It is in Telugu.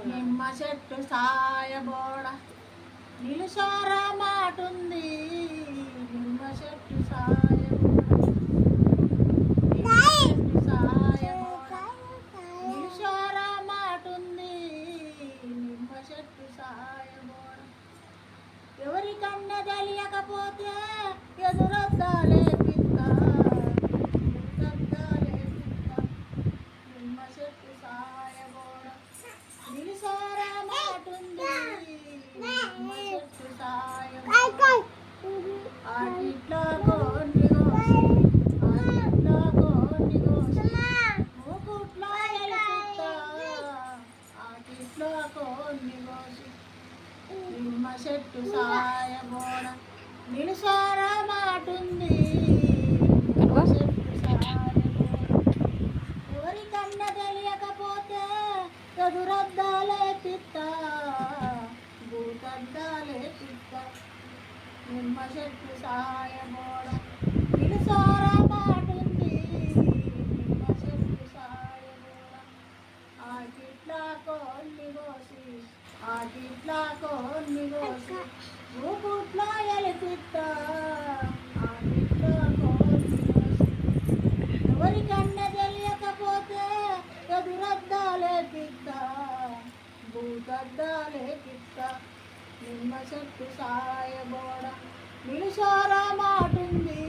నిమ్మ చెట్టు సాయబోడ నిలుసారా మాటుంది. నిమ్మ చెట్టు సాయబోడ నిలుసారా మాటుంది. నిమ్మ చెట్టు సాయబోడ ఎవరికన్నా తెలియకపోతే ఎదురొద్దాలే పిత్త. నిమ్మ చెట్టు సాయబోడ నిలుసారా మాటుంది. నిమ్మ చెట్టు సాయబోడ ఆటిట్లో కొన్ని కోసి ఆటిట్లో కొన్ని కోసి మూకుట్లో ఎలుపుతా. ఆటిట్లో కొన్ని కోసి నిమ్మ చెట్టు సాయబోడ నిలుసారా మాటుంది. నిమ్మ చెట్టు సాయబోడ ఎవరికన్నా తెలియకపోతే ఎదురొద్దాలే పిత్త. భూతద్దాలే పిత్త. నిమ్మ చెట్టు సాయబోడ నిలుసారా మాటుంది. నిమ్మ చెట్టు సాయబోడ ఆటిట్లా కొన్ని కోసి ఆటిట్లా కొన్ని కోసి మూకుట్లో ఎలిపిత్తా. ఆటిట్లా కొన్ని కోసి ఎవరికన్నా తెలియకపోతే ఎదురద్దాలే పిత్త. భూతద్దాలే పిత్త. నిమ్మ చెట్టు సాయబోడ నిలుసారా మాటుంది.